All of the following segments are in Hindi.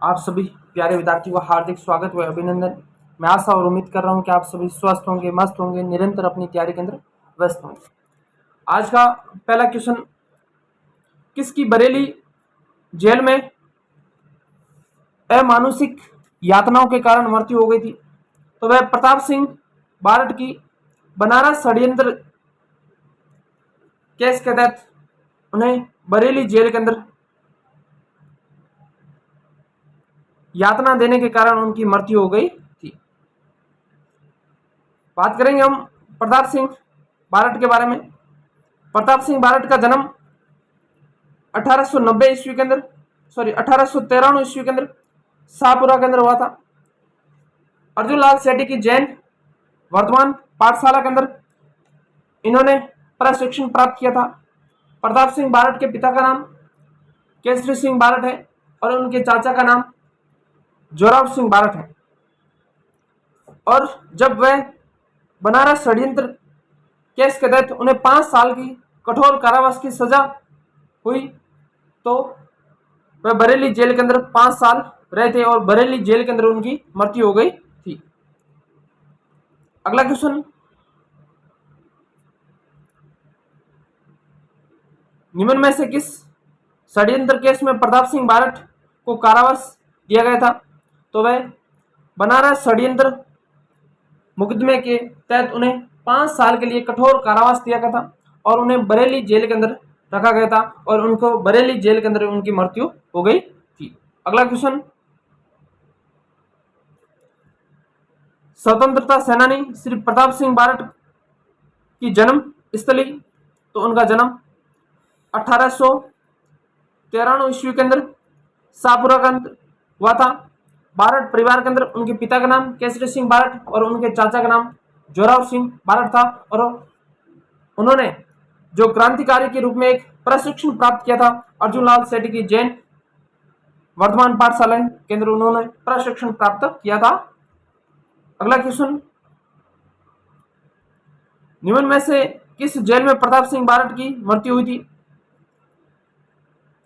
आप सभी प्यारे विद्यार्थियों का हार्दिक स्वागत व अभिनंदन। मैं आशा और उम्मीद कर रहा हूं कि आप सभी स्वस्थ होंगे, मस्त होंगे, निरंतर अपनी तैयारी के अंदर व्यस्त होंगे। आज का पहला क्वेश्चन, किसकी बरेली जेल में अमानुषिक यातनाओं के कारण मृत्यु हो गई थी? तो वह प्रताप सिंह बारट की बनारस षड्यंत्र केस के तहत उन्हें बरेली जेल के अंदर यातना देने के कारण उनकी मृत्यु हो गई थी। बात करेंगे हम प्रताप सिंह बारट के बारे में। प्रताप सिंह बारट का जन्म 1890 ईस्वी के अंदर 1893 ईस्वी के अंदर शाहपुरा के अंदर हुआ था। अर्जुन लाल सेठी की जैन वर्तमान पाठशाला के अंदर इन्होंने प्रशिक्षण प्राप्त किया था। प्रताप सिंह बारट के पिता का नाम केसरी सिंह बारट है और उनके चाचा का नाम जोरावर सिंह बारट है। और जब वह बनारस षड्यंत्र केस के तहत उन्हें 5 साल की कठोर कारावास की सजा हुई तो वह बरेली जेल के अंदर 5 साल रहे थे और बरेली जेल के अंदर उनकी मृत्यु हो गई थी। अगला क्वेश्चन, निम्न में से किस षड्यंत्र केस में प्रताप सिंह बारट को कारावास दिया गया था? तो वह बनारस षड्यंत्र मुकदमे के तहत उन्हें 5 साल के लिए कठोर कारावास दिया गया था और उन्हें बरेली जेल के अंदर रखा गया था और उनको बरेली जेल के अंदर उनकी मृत्यु हो गई थी। अगला क्वेश्चन, स्वतंत्रता सेनानी श्री प्रताप सिंह बारट की जन्म स्थली, तो उनका जन्म 1893 ईस्वी के अंदर शाहपुरा के अंदर हुआ था। बारट परिवार के अंदर उनके पिता का नाम केसरी सिंह बारट और उनके चाचा का नाम जोरावर सिंह बारट था और उन्होंने जो क्रांतिकारी के रूप में एक प्रशिक्षण प्राप्त किया था अर्जुन लाल सेठी की जैन वर्तमान पाठशाला के अंदर उन्होंने प्रशिक्षण प्राप्त किया था। अगला क्वेश्चन, निम्न में से किस जेल में प्रताप सिंह बारट की मृत्यु हुई थी?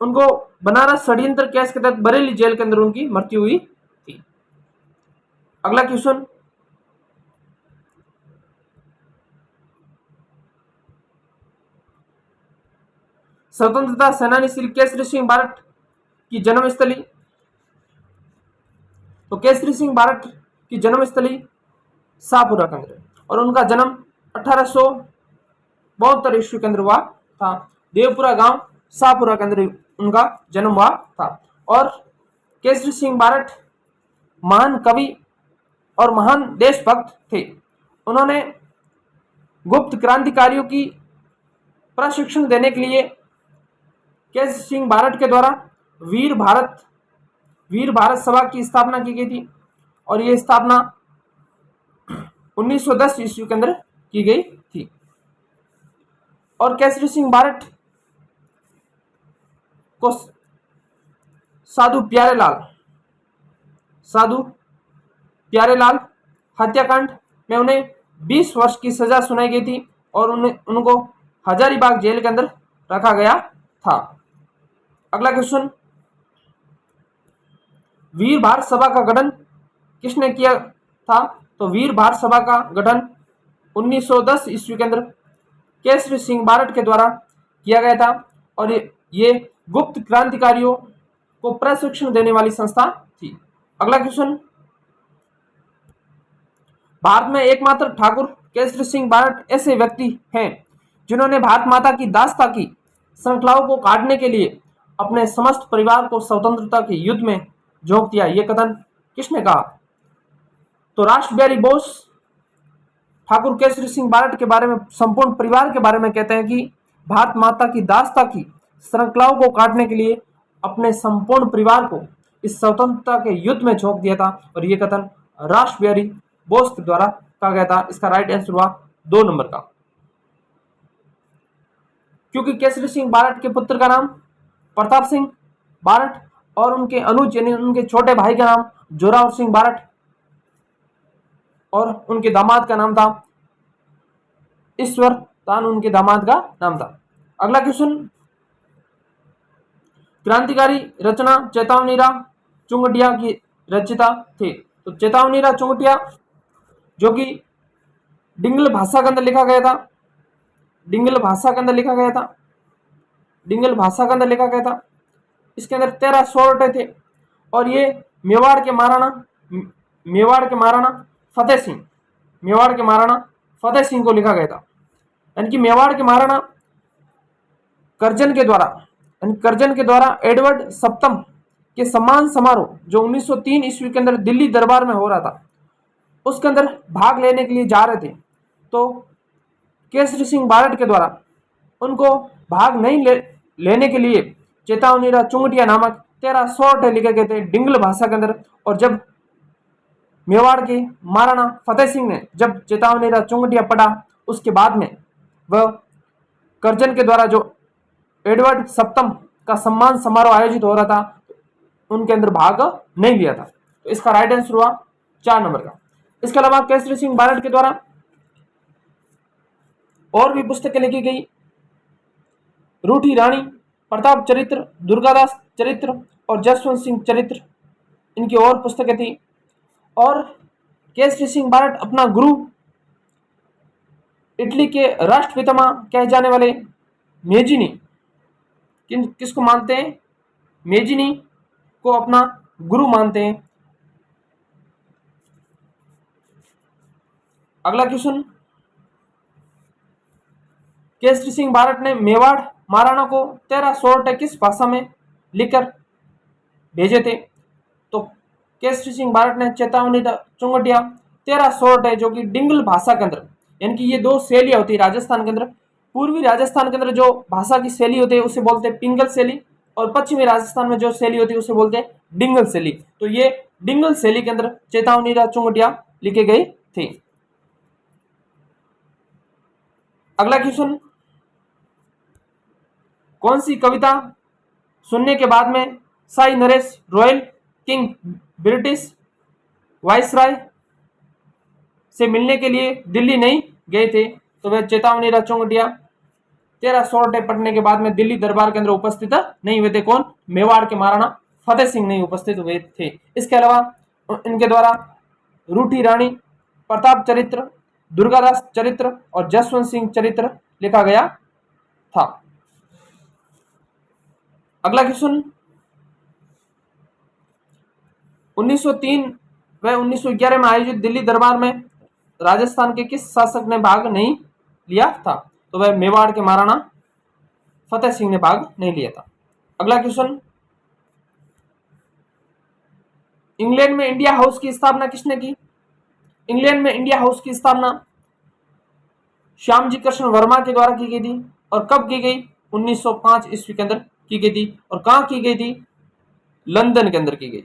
उनको बनारस षड्यंत्र केस के तहत बरेली जेल के अंदर उनकी मृत्यु हुई थी। अगला क्वेश्चन, स्वतंत्रता सेनानी श्री केसरी सिंह बारट की जन्मस्थली, तो केसरी सिंह बारट की जन्मस्थली शाहपुरा के अंदर और उनका जन्म 1872 ईस्वी के अंदर हुआ था। देवपुरा गांव शाहपुरा के अंदर उनका जन्म हुआ था। और केसरी सिंह बारट महान कवि और महान देशभक्त थे। उन्होंने गुप्त क्रांतिकारियों की प्रशिक्षण देने के लिए केसरी सिंह बारट के द्वारा वीर भारत सभा की स्थापना की गई थी और यह स्थापना 1910 ईस्वी के अंदर की गई थी। और केसरी सिंह बारट को साधु प्यारेलाल हत्याकांड में उन्हें 20 वर्ष की सजा सुनाई गई थी और उनको हजारीबाग जेल के अंदर रखा गया था। अगला क्वेश्चन, वीर भारत सभा का गठन किसने किया था? तो वीर भारत सभा का गठन 1910 ईस्वी के अंदर केसरी सिंह बारट के द्वारा किया गया था और ये गुप्त क्रांतिकारियों को प्रशिक्षण देने वाली संस्था थी। अगला क्वेश्चन, भारत में एकमात्र ठाकुर केसरी सिंह बारट ऐसे व्यक्ति हैं जिन्होंने भारत माता की दासता की श्रृंखलाओं को काटने के लिए अपने समस्त परिवार को स्वतंत्रता के युद्ध में झोंक दिया। यह कथन किसने कहा? तो राष्ट्रबिहारी बोस ठाकुर केसरी सिंह बारट के बारे में, संपूर्ण परिवार के बारे में कहते हैं कि भारत माता की दासता की श्रृंखलाओं को काटने के लिए अपने संपूर्ण परिवार को इस स्वतंत्रता के युद्ध में झोंक दिया था और यह कथन राष्ट्रबिहारी बोस के द्वारा कहा गया था। इसका राइट आंसर हुआ 2 नंबर का। क्योंकि केसरी सिंह बारट के पुत्र का नाम प्रताप सिंह बारट और उनके अनुज यानी उनके छोटे भाई का नाम जोरावर सिंह बारट और उनके दामाद का नाम था ईश्वर तान, उनके दामाद का नाम था। अगला क्वेश्चन, क्रांतिकारी रचना चेतावनी राह चुंगटिया की रचयिता थे। तो चेतावनीराम चुंगटिया जो कि डिंगल भाषा के अंदर लिखा गया था, डिंगल भाषा के अंदर लिखा गया था, डिंगल भाषा के अंदर लिखा गया था। इसके अंदर 13 सोर्ट थे और ये मेवाड़ के महाराणा फतेह सिंह, मेवाड़ के महाराणा फतेह सिंह को लिखा गया था। यानी कि मेवाड़ के महाराणा कर्जन के द्वारा एडवर्ड सप्तम के सम्मान समारोह जो 1903 ईस्वी के अंदर दिल्ली दरबार में हो रहा था, उसके अंदर भाग लेने के लिए जा रहे थे। तो केसरी सिंह बारट के द्वारा उनको भाग नहीं लेने के लिए चेतावनीराम चुंगटिया नामक 13 सोर्ट लिखे गए थे डिंगल भाषा के अंदर। और जब मेवाड़ के महाराणा फतेह सिंह ने जब चेतावनीराम चुंगटिया पढ़ा, उसके बाद में वह कर्जन के द्वारा जो एडवर्ड सप्तम का सम्मान समारोह आयोजित हो रहा था, उनके अंदर भाग नहीं लिया था। तो इसका राइट आंसर हुआ 4 नंबर का। इसके अलावा केसरी सिंह बारट के द्वारा और भी पुस्तकें लिखी गई, रूठी रानी, प्रताप चरित्र, दुर्गादास चरित्र और जसवंत सिंह चरित्र, इनकी और पुस्तकें थी। और केसरी सिंह बारट अपना गुरु इटली के राष्ट्रपिता कहे जाने वाले मेजिनी, किसको मानते हैं? मेजिनी को अपना गुरु मानते हैं। अगला क्वेश्चन, केसरी सिंह बारट ने मेवाड़ महाराणा को 13 सोर्ट किस भाषा में लिखकर भेजे थे? तो केसरी सिंह बारट ने चेतावनीराम चुंगटिया 13 सोर्ट है जो कि डिंगल भाषा के अंदर, यानी कि ये दो शैलियां होती है राजस्थान के अंदर। पूर्वी राजस्थान के अंदर जो भाषा की शैली होती है उसे बोलते हैं पिंगल शैली, और पश्चिमी राजस्थान में जो शैली होती है उसे बोलते हैं डिंगल शैली। तो ये डिंगल शैली के अंदर चेतावनीराम चुंगटिया लिखे गए थे। अगला क्वेश्चन, कौन सी कविता सुनने के बाद में शाही नरेश रॉयल किंग ब्रिटिश वाइसराय से मिलने के लिए दिल्ली नहीं गए थे? तो वह चेतावनीराम चुंगटिया 13 सोर्ट पढ़ने के बाद में दिल्ली दरबार के अंदर उपस्थित नहीं हुए थे। कौन? मेवाड़ के महाराणा फतेह सिंह नहीं उपस्थित हुए थे। इसके अलावा इनके द्वारा रूठी रानी, प्रताप चरित्र, दुर्गादास चरित्र और जसवंत सिंह चरित्र लिखा गया था। अगला क्वेश्चन, 1903 व 1911 में आयोजित दिल्ली दरबार में राजस्थान के किस शासक ने भाग नहीं लिया था? तो वह मेवाड़ के महाराणा फतेह सिंह ने भाग नहीं लिया था। अगला क्वेश्चन, इंग्लैंड में इंडिया हाउस की स्थापना किसने की? इंग्लैंड में इंडिया हाउस की स्थापना श्यामजी कृष्ण वर्मा के द्वारा की गई थी। और कब की गई? 1905 ईस्वी के अंदर की गई थी। और कहां की गई थी? लंदन के अंदर की गई।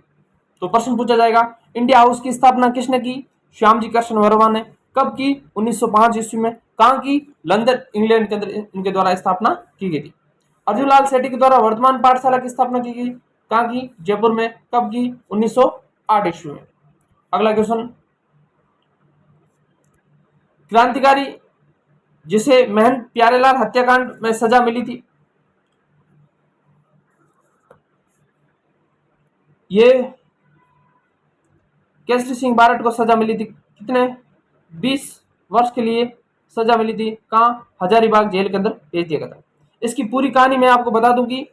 तो प्रश्न पूछा जाएगा, इंडिया हाउस की स्थापना किसने की? श्यामजी कृष्ण वर्मा ने। कब की? 1905 ईस्वी में। कहां की? लंदन, इंग्लैंड के अंदर इनके द्वारा स्थापना की गई थी। अर्जुन लाल सेठी के द्वारा वर्तमान पाठशाला की स्थापना की गई। कहां की? जयपुर में। कब की? 1908 ईस्वी में। अगला क्वेश्चन, क्रांतिकारी जिसे महंत प्यारेलाल हत्याकांड में सजा मिली थी, ये केसरी सिंह बारट को सजा मिली थी। कितने? 20 वर्ष के लिए सजा मिली थी। कहां? हजारीबाग जेल के अंदर भेज दिया गया था। इसकी पूरी कहानी मैं आपको बता दूं कि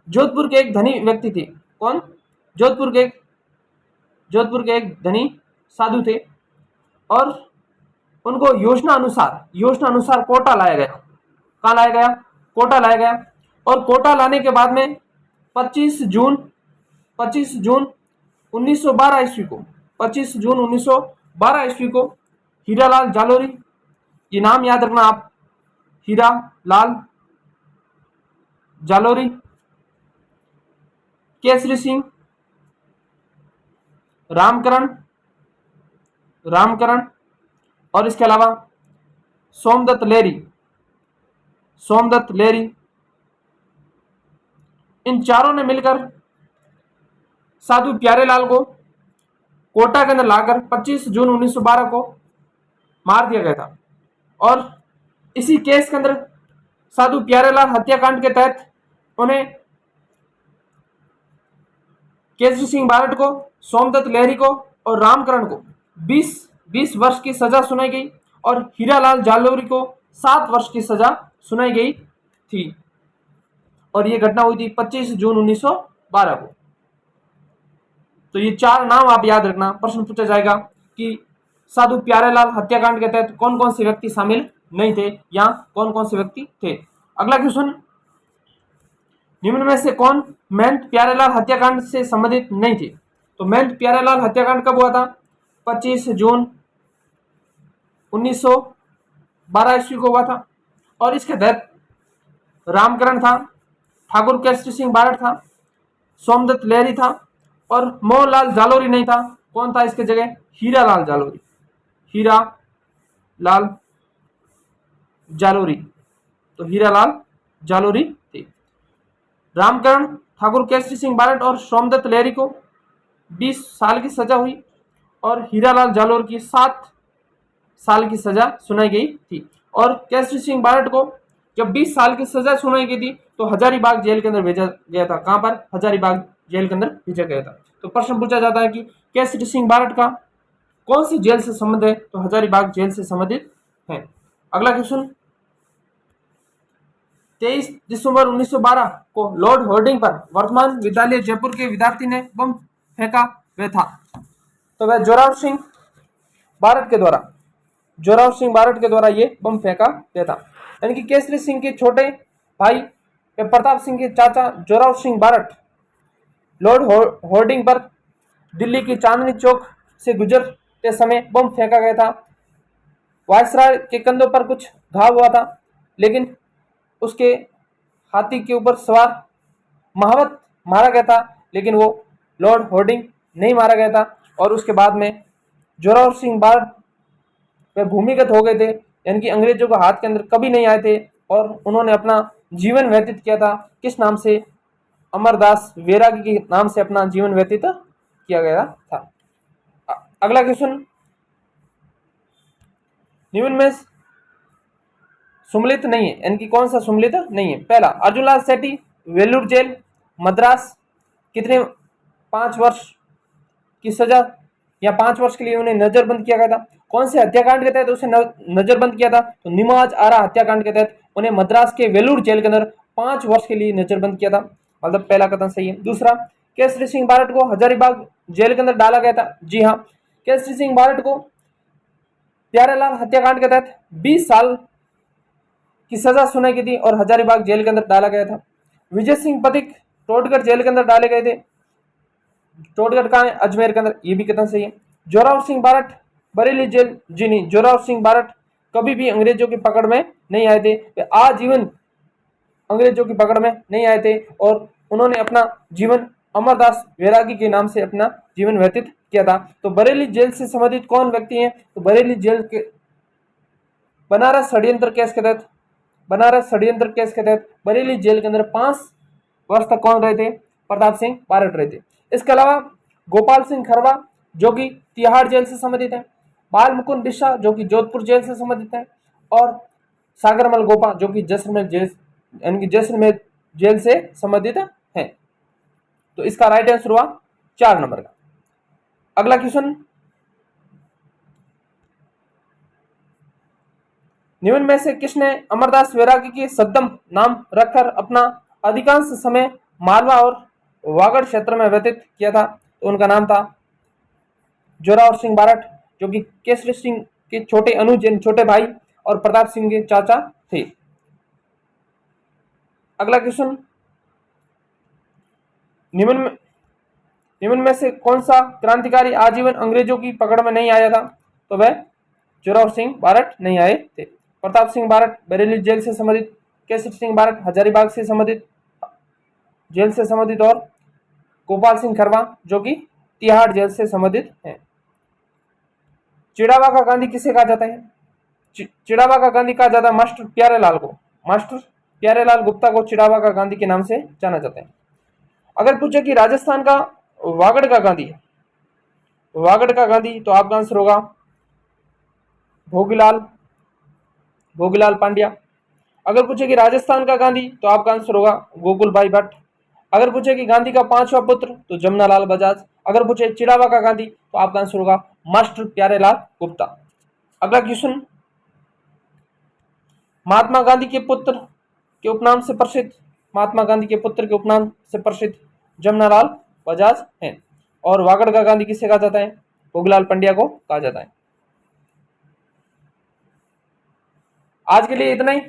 जोधपुर के एक धनी व्यक्ति थे। कौन? जोधपुर के एक धनी साधु थे और उनको योजना अनुसार कोटा लाया गया। कहां लाया गया? कोटा लाया गया। और कोटा लाने के बाद में 25 जून 1912 ईस्वी को 25 जून 1912 ईस्वी को हीरालाल जालोरी, ये नाम याद रखना आप, हीरालाल जालोरी, केसरी सिंह, रामकरण और इसके अलावा सोमदत्त लेरी, इन चारों ने मिलकर साधु प्यारेलाल को कोटा के अंदर लाकर 25 जून 1912 को मार दिया गया था। और इसी केस के अंदर साधु प्यारेलाल हत्याकांड के तहत उन्हें केसरी सिंह बारट को, सोमदत्त लहरी को और रामकरण को 20 वर्ष की सजा सुनाई गई और हीरालाल जालोरी को 7 वर्ष की सजा सुनाई गई थी। और ये घटना हुई थी 25 जून 1912 को। तो ये 4 नाम आप याद रखना। प्रश्न पूछा जाएगा कि साधु प्यारेलाल हत्याकांड के तहत कौन कौन से व्यक्ति शामिल नहीं थे या कौन कौन से व्यक्ति थे। अगला क्वेश्चन, निम्न में से कौन महंत प्यारेलाल हत्याकांड से संबंधित नहीं थे। तो महंत प्यारेलाल हत्याकांड कब हुआ था? 25 जून 1912 ईस्वी को हुआ था। और इसके तहत रामकरण था, ठाकुर केसरी सिंह बारट था, सोमदत्त लहरी था और मोहनलाल जालोरी नहीं था। कौन था इसके जगह? हीरालाल जालोरी। हीरालाल जालोरी, तो हीरालाल जालोरी थे। रामकरण, ठाकुर केसरी सिंह बारट और सोमदत्त लहरी को 20 साल की सजा हुई और हीरालाल जालोरी की 7 साल की सजा सुनाई गई थी। और केसरी सिंह बारट को जब 20 साल की सजा सुनाई गई थी तो हजारीबाग जेल के अंदर भेजा गया था। कहां पर? हजारीबाग जेल के अंदर भेजा गया था। तो प्रश्न पूछा जाता है कि केसरी सिंह बारट का कौन सी जेल से संबंध है? तो हजारीबाग जेल से संबंधित है। अगला क्वेश्चन, 23 दिसंबर 1912 को लॉर्ड होर्डिंग पर वर्तमान विद्यालय जयपुर के विद्यार्थी ने बम फेंका हुआ था। तो वह जोरावर सिंह बारट के द्वारा ये बम फेंका गया था। यानी कि केसरी सिंह के छोटे भाई प्रताप सिंह के चाचा जोरावर सिंह बारट लॉर्ड होर्डिंग पर दिल्ली की चांदनी चौक से गुजरते समय बम फेंका गया था। वायसराय के कंधों पर कुछ घाव हुआ था, लेकिन उसके हाथी के ऊपर सवार महावत मारा गया था, लेकिन वो लॉर्ड होर्डिंग नहीं मारा गया था। और उसके बाद में जोरावर सिंह बारट वे भूमिगत हो गए थे, यानी कि अंग्रेजों के हाथ के अंदर कभी नहीं आए थे और उन्होंने अपना जीवन व्यतीत किया था। किस नाम से? अमरदास वैरागी के नाम से अपना जीवन व्यतीत किया गया था। अगला क्वेश्चन, निम्न में सुमलित नहीं है, यानी कि कौन सा सुमलित नहीं है? पहला, अर्जुनलाल सेठी वेलूर जेल मद्रास, कितने 5 वर्ष की सजा या 5 वर्ष के लिए उन्हें नजरबंद किया गया था। कौन से हत्याकांड के तहत उसे नजरबंद किया था? तो निमाज आरा हत्याकांड के तहत उन्हें मद्रास के वेलूर जेल के अंदर 5 वर्ष के लिए नजरबंद किया था। मतलब पहला कथन सही है। दूसरा, केसरी सिंह बारट को हजारीबाग जेल के अंदर डाला गया था। जी हाँ, केसरी सिंह बारट को प्यारेलाल हत्याकांड के तहत 20 साल की सजा सुनाई गई थी और हजारीबाग जेल के अंदर डाला गया था। विजय सिंह पथिक टोटगढ़ जेल के अंदर डाले गए थे। टोटगढ़ कहाँ है? अजमेर के अंदर। ये भी कथन सही है। जोरावर सिंह बारट बरेली जेल, जी नहीं, जोरावर सिंह बारट कभी भी अंग्रेजों की पकड़ में नहीं आए थे। वे आजीवन अंग्रेजों की पकड़ में नहीं आए थे और उन्होंने अपना जीवन अमरदास वैरागी के नाम से अपना जीवन व्यतीत किया था। तो बरेली जेल से संबंधित कौन व्यक्ति हैं? तो बरेली जेल के बनारस षड्यंत्र केस के तहत बरेली जेल के अंदर 5 वर्ष तक कौन रहे थे? प्रताप सिंह बारट रहे थे। इसके अलावा गोपाल सिंह खरवा जो कि तिहाड़ जेल से संबंधित है, बाल मुकुंद बिस्सा जो कि जोधपुर जेल से संबंधित है और सागरमल गोपा जो कि जैसलमेर जेल यानी कि जैसलमेर जेल से संबंधित है। तो इसका राइट आंसर हुआ 4 नंबर का। अगला क्वेश्चन, निम्न में से किसने अमरदास वैरागी की सद्दम नाम रखकर अपना अधिकांश समय मालवा और वागड़ क्षेत्र में व्यतीत किया था? तो उनका नाम था जोरावर सिंह बारट जो कि केसरी सिंह के छोटे अनुज छोटे भाई और प्रताप सिंह के चाचा थे। अगला क्वेश्चन, निम्न में से कौन सा क्रांतिकारी आजीवन अंग्रेजों की पकड़ में नहीं आया था? तो वह जोरावर सिंह बारट नहीं आए थे। प्रताप सिंह बारट बरेली जेल से संबंधित, केसरी सिंह बारट हजारीबाग से संबंधित जेल से संबंधित और गोपाल सिंह खरवा जो कि तिहाड़ जेल से संबंधित है। चिड़ावा का गांधी किसे कहा जाता है? चिड़ावा का गांधी कहा जाता है मास्टर प्यारेलाल को। मास्टर प्यारेलाल गुप्ता को चिड़ावा का गांधी के नाम से जाना जाता है। अगर पूछे कि राजस्थान का वागड़ का गांधी तो आपका आंसर होगा भोगीलाल पांड्या। अगर पूछे कि राजस्थान का गांधी तो आपका आंसर होगा गोकुल भाई भट्ट। अगर पूछे कि गांधी का पांचवा पुत्र तो जमनालाल बजाज। अगर पूछे चिड़ावा का गांधी तो आपका आंसर होगा मास्टर प्यारेलाल गुप्ता। अगला क्वेश्चन, महात्मा गांधी के पुत्र के उपनाम से प्रसिद्ध, महात्मा गांधी के पुत्र के उपनाम से प्रसिद्ध जमनालाल बजाज हैं। और वागड़ का गांधी किसे कहा जाता है? भोगलाल पंड्या को कहा जाता है। आज के लिए इतना ही।